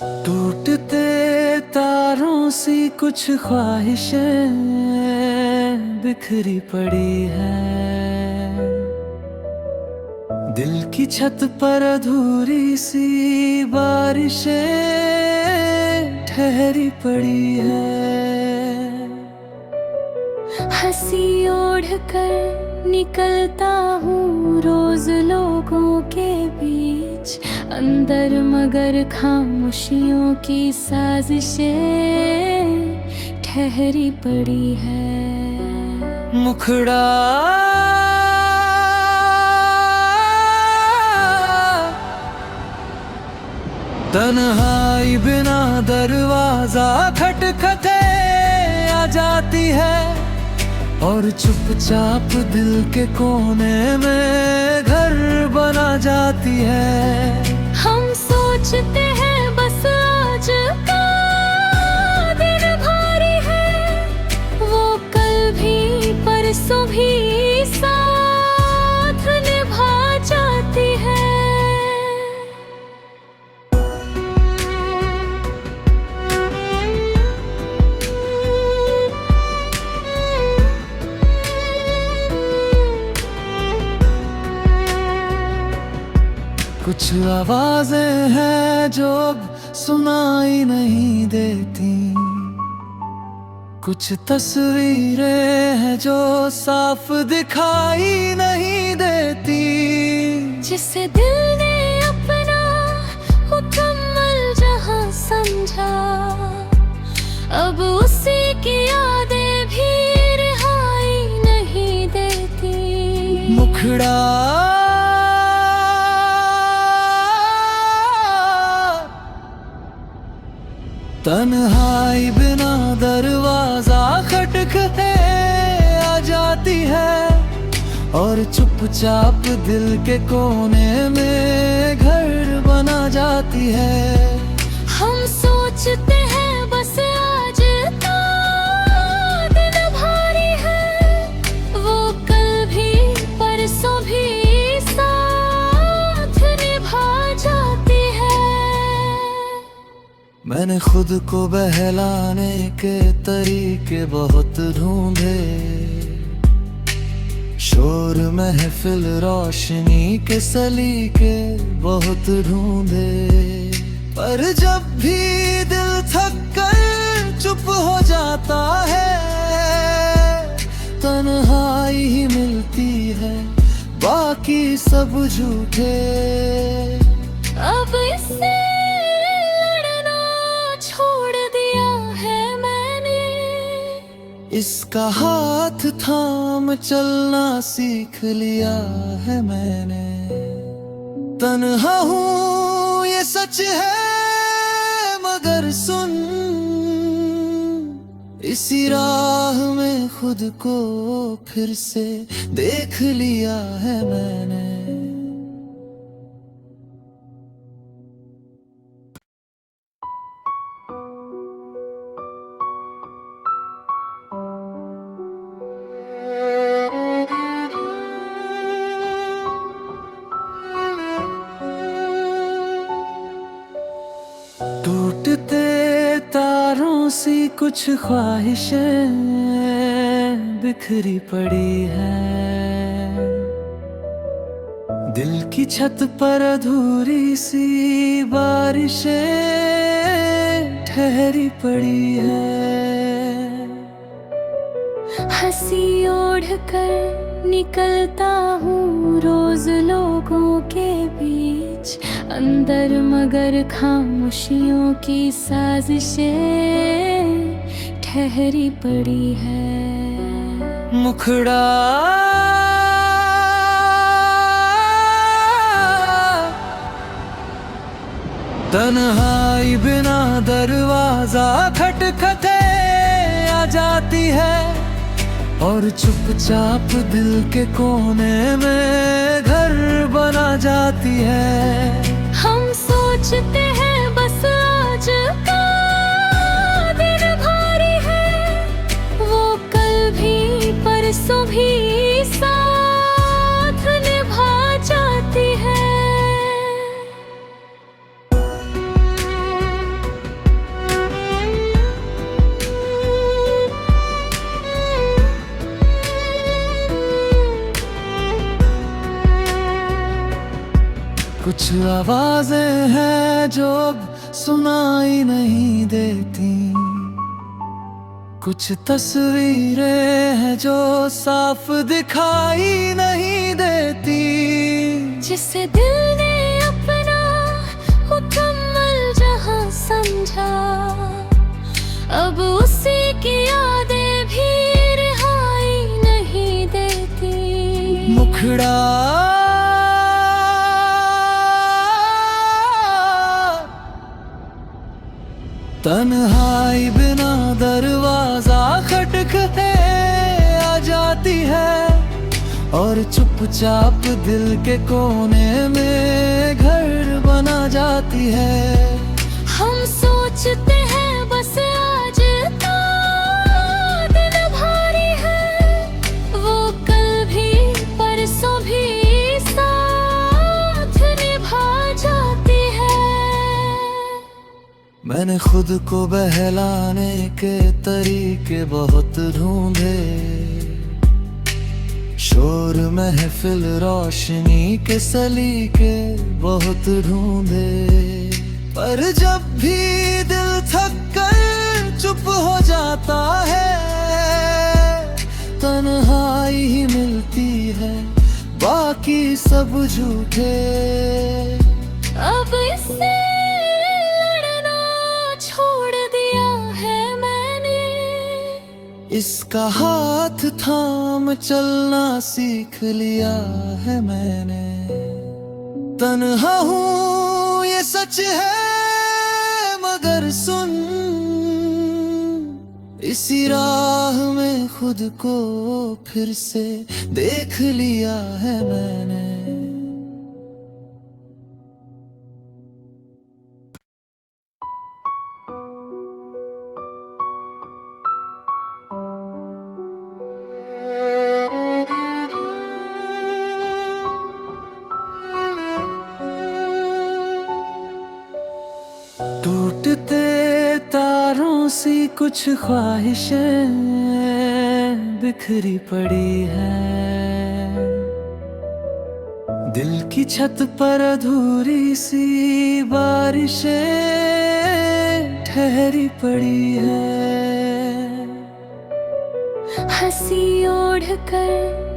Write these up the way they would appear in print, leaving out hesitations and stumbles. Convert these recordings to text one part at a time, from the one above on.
टूटते तारों सी कुछ ख्वाहिशें बिखरी पड़ी है। दिल की छत पर अधूरी सी बारिशें ठहरी पड़ी है। हंसी ओढ़ कर निकलता हूँ रोज लोगों के बीच, अंदर मगर खामोशियों की साजिशें ठहरी पड़ी है। मुखड़ा तन्हाई बिना दरवाजा खटखटे आ जाती है, और चुपचाप दिल के कोने में घर बना जाती है। हम सोचते हैं बस आज का दिन भारी है, वो कल भी परसों भी साथ निभा जाती है। कुछ आवाजें हैं जो अब सुनाई नहीं देती, कुछ तस्वीरें हैं जो साफ दिखाई नहीं देती। जिसे दिल ने अपना मुकम्मल जहां समझा, अब उसी की यादें भी रिहाई नहीं देती। मुखड़ा तन्हाई बिना दरवाजा खटखटे आ जाती है, और चुपचाप दिल के कोने में घर बना जाती है। हम सोचते हैं बस आज का दिन भारी है, वो कल भी परसों भी साथ निभा जाती है। मैंने खुद को बहलाने के तरीके बहुत ढूंढे, शोर महफिल रोशनी के सलीके बहुत ढूंढे, पर जब भी दिल थक कर चुप हो जाता है, तन्हाई ही मिलती है, बाकी सब झूठे। अब इससे इसका हाथ थाम चलना सीख लिया है मैंने। तन्हा हूँ ये सच है मगर सुन, इसी राह में खुद को फिर से देख लिया है मैंने। टूटते तारों सी कुछ ख्वाहिशें बिखरी पड़ी है। दिल की छत पर अधूरी सी बारिशें ठहरी पड़ी है। हंसी ओढ़ कर निकलता हूँ रोज लोगों के बीच, अंदर मगर खामोशियों की साजिशें ठहरी पड़ी है। मुखड़ा तन्हाई बिना दरवाजा खटखटे आ जाती है, और चुपचाप दिल के कोने में घर बना जाती है। हम सोचते हैं बस आज का दिन भारी है, वो कल भी परसों भी साथ निभा जाती है। आवाजें हैं जो अब सुनाई नहीं देती, कुछ तस्वीरें हैं जो साफ दिखाई नहीं देती। जिसे दिल ने अपना मुकम्मल जहां समझा, अब उसी की यादें भी रिहाई नहीं देती। मुखड़ा तन्हाई बिना दरवाजा खटखटे आ जाती है, और चुपचाप दिल के कोने में घर बना जाती है। हम सोचते हैं बस आज तो दिन भारी है, वो कल भी परसों भी साथ निभा जाती है। मैंने खुद को बहलाने के तरीके बहुत ढूंढे, शोर महफिल रोशनी के सलीके बहुत ढूंढे, पर जब भी दिल थक कर चुप हो जाता है, तन्हाई ही मिलती है, बाकी सब झूठे। अब इससे लड़ना छोड़ दिया है मैंने, इसका हाथ थाम चलना सीख लिया है मैंने। तन्हा हूँ ये सच है, मगर सुन, इसी राह में खुद को फिर से देख लिया है मैंने। टूटते तारों सी कुछ ख्वाहिशें बिखरी पड़ी हैं, दिल की छत पर अधूरी सी बारिशें ठहरी पड़ी हैं। हंसी ओढ़ कर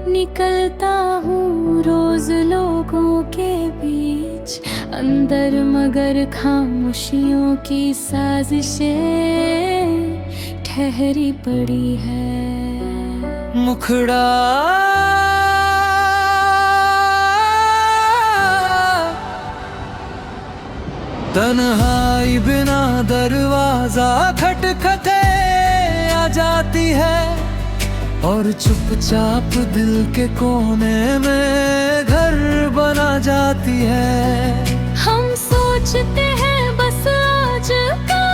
निकलता हूँ रोज लोगों के बीच, अंदर मगर खामोशियों की साजिशें ठहरी पड़ी है। मुखड़ा तन्हाई बिना दरवाजा खटखटे आ जाती है, और चुपचाप दिल के कोने में घर बना जाती है। हम सोचते हैं बस आज का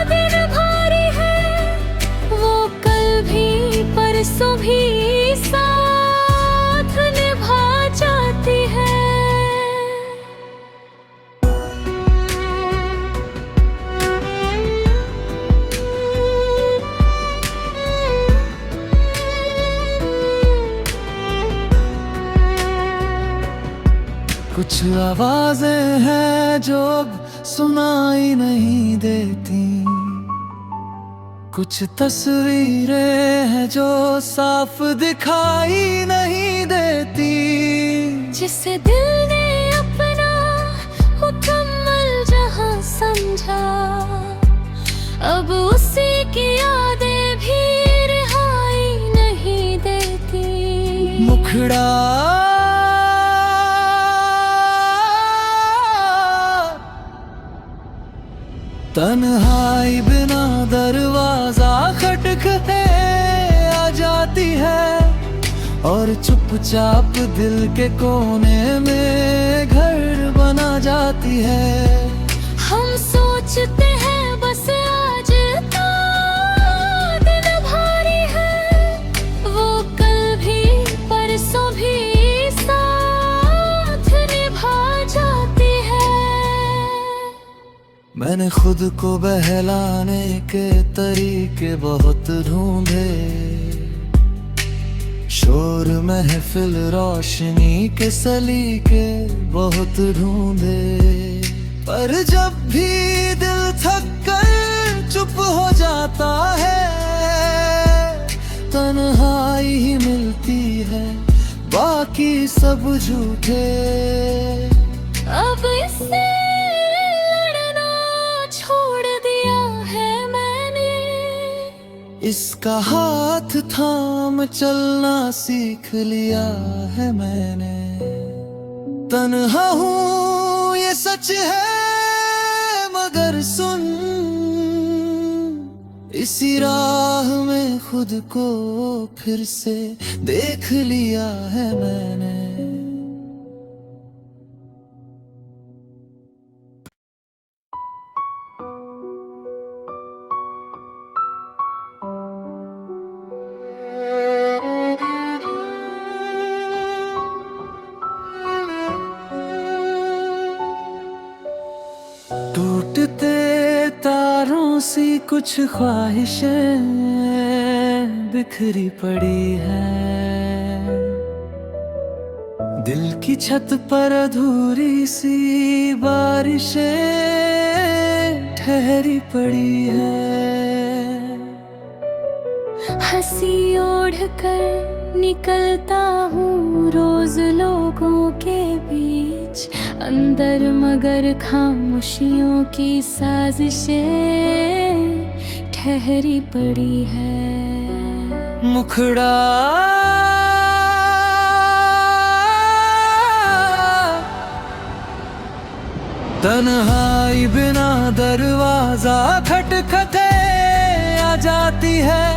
दिन भारी है, वो कल भी परसों भी साथ निभा जाती है। कुछ आवाजें हैं जो अब सुनाई नहीं देती, कुछ तस्वीरें हैं जो साफ दिखाई नहीं देती। जिसे दिल ने अपना मुकम्मल जहां समझा, अब उसी की यादें भी रिहाई नहीं देती। मुखड़ा तन्हाई बिना दरवाजा खटखटे आ जाती है, और चुपचाप दिल के कोने में घर बना जाती है। हम सोचते हैं बस आज तो दिन भारी है, वो कल भी परसों भी साथ निभा जाती है। मैंने खुद को बहलाने के तरीके बहुत ढूंढे, शोर महफिल रोशनी के सलीके बहुत ढूंढे, पर जब भी दिल थक कर चुप हो जाता है, तन्हाई ही मिलती है, बाकी सब झूठे। अब इससे लड़ना छोड़ दिया है मैंने, इसका हाथ थाम चलना सीख लिया है मैंने। तन्हा हूँ ये सच है, मगर सुन, इसी राह में खुद को फिर से देख लिया है मैंने। टूटते तारों सी कुछ ख्वाहिशें बिखरी पड़ी हैं, दिल की छत पर अधूरी सी बारिशें ठहरी पड़ी हैं। हंसी ओढ़ कर निकलता हूँ रोज लोगों के बीच, अंदर मगर खामोशियों की साजिशें ठहरी पड़ी है। मुखड़ा तन्हाई बिना दरवाजा खटखटे आ जाती है,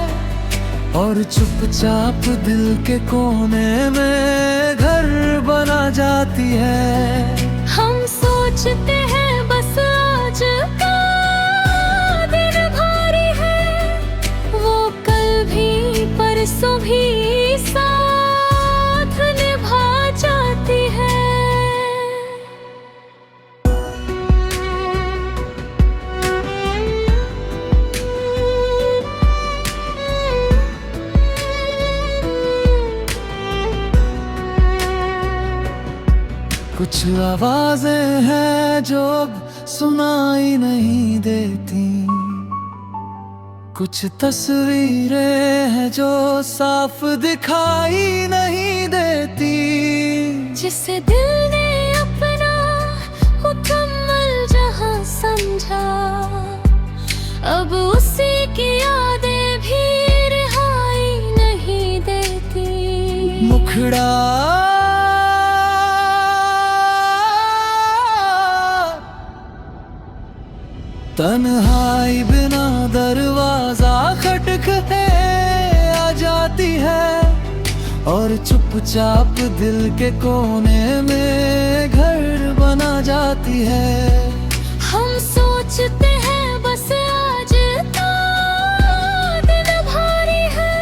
और चुपचाप दिल के कोने में घर बना जाती है। हम सोचते हैं बस आज का दिन भारी है, वो कल भी परसों भी साथ निभा जाती है। कुछ आवाजें हैं जो अब सुनाई नहीं देती, कुछ तस्वीरें हैं जो साफ दिखाई नहीं देती। जिसे दिल ने अपना मुकम्मल जहां समझा, अब उसी की यादें भी रिहाई नहीं देती। मुखड़ा तन्हाई बिना दरवाजा खटखटे आ जाती है, और चुपचाप दिल के कोने में घर बना जाती है। हम सोचते हैं बस आज का दिन भारी है,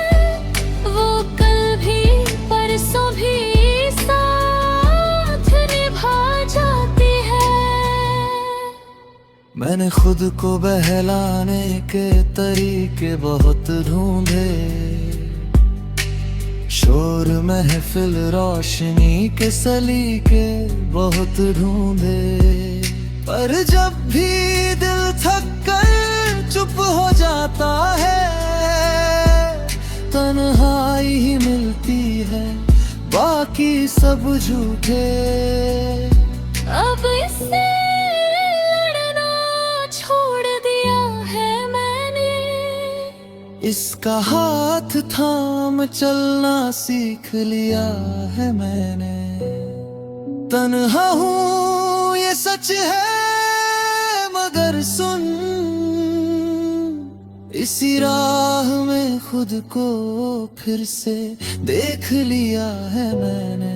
वो कल भी परसों भी साथ निभा जाती है। मैंने खुद को बहलाने के तरीके बहुत ढूंढे, शोर महफिल रोशनी के सलीके बहुत ढूंढे, पर जब भी दिल थक कर चुप हो जाता है, तन्हाई ही मिलती है, बाकी सब झूठे। अब इससे इसका हाथ थाम चलना सीख लिया है मैंने। तन्हा हूँ ये सच है, मगर सुन, इसी राह में खुद को फिर से देख लिया है मैंने।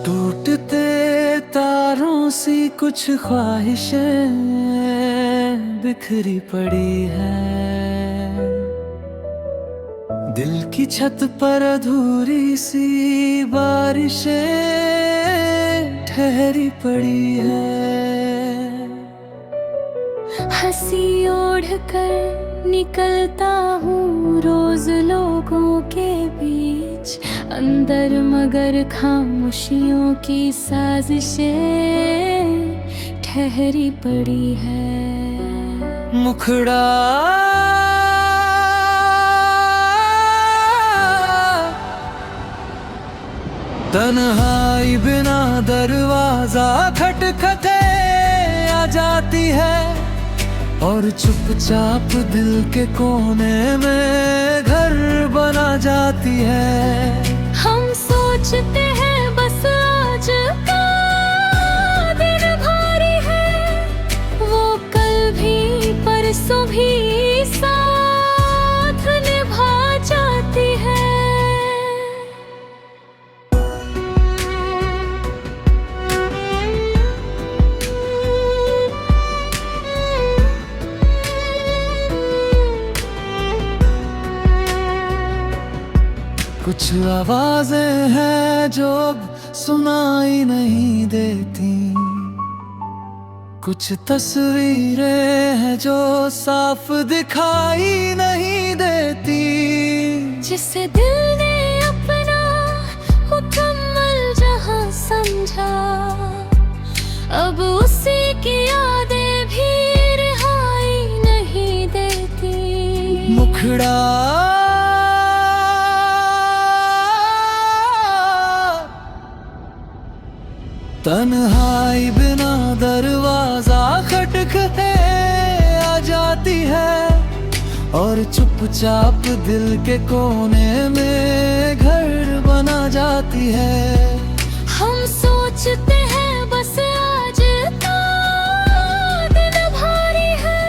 टूटते तारों सी कुछ ख्वाहिशें बिखरी पड़ी हैं, दिल की छत पर अधूरी सी बारिशें ठहरी पड़ी है। हंसी ओढ़ कर निकलता हूँ रोज लोगों के बीच, अंदर मगर खामोशियों की साजिशें ठहरी पड़ी है। मुखड़ा तन्हाई बिना दरवाजा खटखटे आ जाती है, और चुपचाप दिल के कोने में घर बना जाती है। हम सोचते हैं बस आज का दिन भारी है, वो कल भी परसों भी साथ निभा जाती है। कुछ आवाजें हैं जो अब सुनाई नहीं देती, कुछ तस्वीरें हैं जो साफ दिखाई नहीं देती। जिसे दिल ने अपना मुकम्मल जहां समझा, अब उसी की यादें भी रिहाई नहीं देती। मुखड़ा तन्हाई बिना दरवाजा खटखटे आ जाती है, और चुपचाप दिल के कोने में घर बना जाती है। हम सोचते हैं बस आज का दिन भारी है,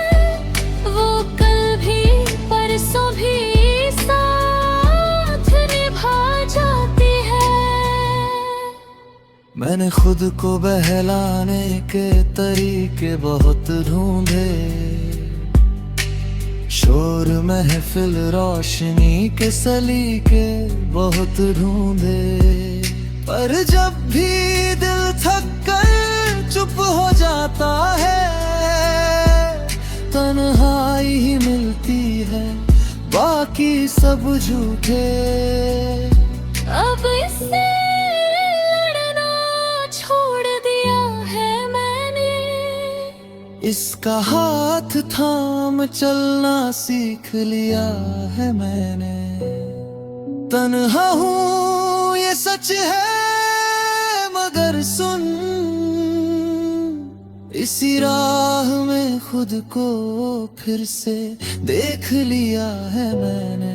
वो कल भी परसों भी साथ निभा जाती है। मैंने खुद को बहलाने के तरीके बहुत ढूंढे, शोर महफिल रोशनी के सलीके बहुत ढूंढे, पर जब भी दिल थक कर चुप हो जाता है, तन्हाई ही मिलती है, बाकी सब झूठे। अब इससे इसका हाथ थाम चलना सीख लिया है मैंने। तन्हा हूँ ये सच है मगर सुन, इसी राह में खुद को फिर से देख लिया है मैंने।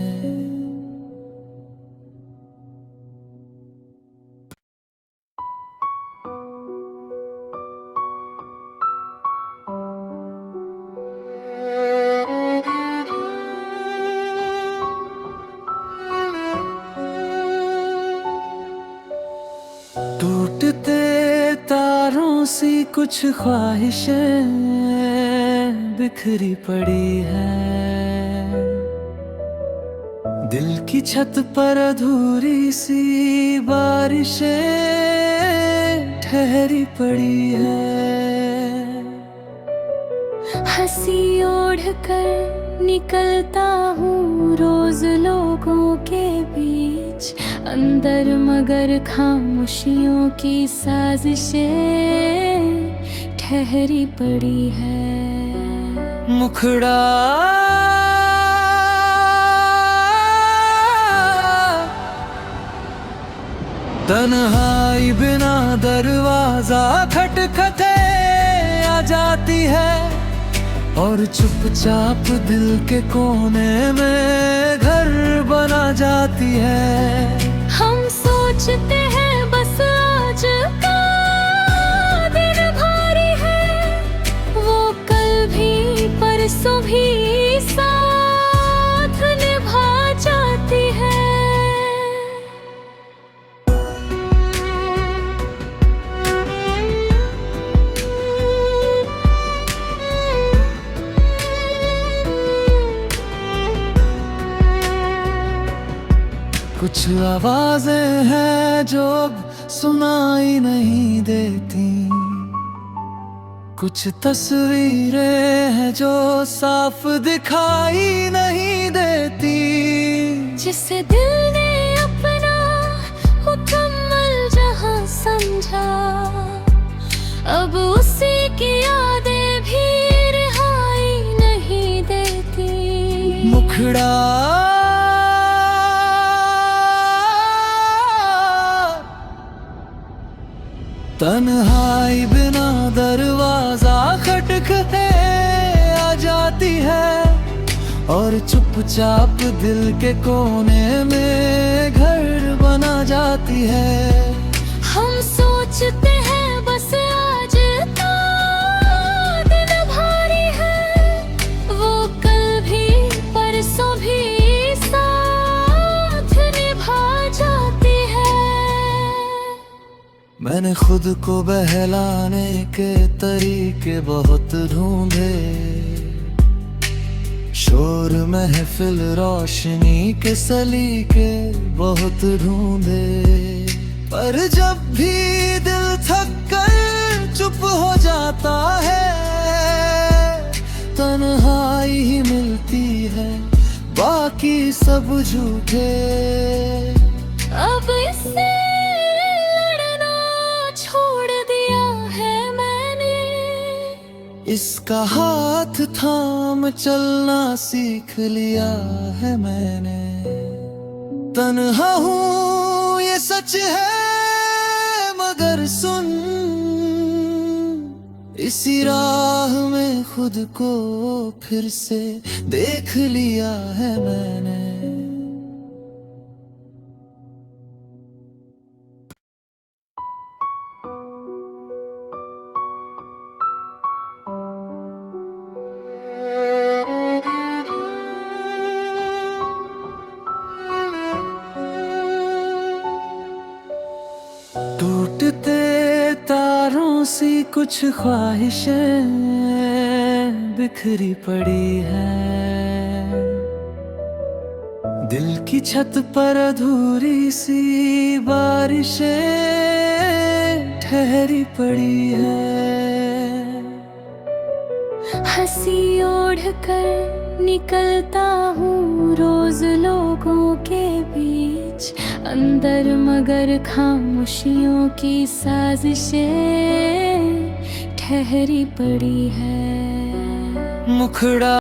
टूटते तारों सी कुछ ख्वाहिशें बिखरी पड़ी हैं, दिल की छत पर अधूरी सी बारिशें ठहरी पड़ी है। हंसी ओढ़ कर निकलता हूँ रोज लोगों के बीच, अंदर मगर खामोशियों की साजिशें ठहरी पड़ी है। मुखड़ा तन्हाई बिना दरवाजा खटखटे आ जाती है, और चुपचाप दिल के कोने में घर बना जाती है। हम सोचते हैं बस आज का दिन भारी है, वो कल भी परसों भी साथ निभा जाती है। आवाजें हैं जो अब सुनाई नहीं देती, कुछ तस्वीरें हैं जो साफ दिखाई नहीं देती। जिसे दिल ने अपना मुकम्मल जहां समझा, अब उसी की यादें भी रिहाई नहीं देती। मुखड़ा तन्हाई बिना दरवाजा खटखटे आ जाती है, और चुपचाप दिल के कोने में घर बना जाती है। हम सोचते हैं बस आज का दिन भारी है, वो कल भी परसों भी साथ निभा जाती है। मैंने खुद को बहलाने के तरीके बहुत ढूंढे, शोर महफिल रोशनी के सलीके बहुत ढूंढे, पर जब भी दिल थक कर चुप हो जाता है, तन्हाई ही मिलती है, बाकी सब झूठे। अब इससे लड़ना छोड़ दिया है मैंने, इसका हाथ थाम चलना सीख लिया है मैंने। तन्हा हूँ ये सच है, मगर सुन, इसी राह में खुद को फिर से देख लिया है मैंने। टूटते तारों सी कुछ ख्वाहिशें बिखरी पड़ी हैं, दिल की छत पर अधूरी सी बारिशें ठहरी पड़ी हैं। हंसी ओढ़ कर निकलता हूँ रोज लोगों के बीच, अंदर मगर खामोशियों की साजिशें ठहरी पड़ी है। मुखड़ा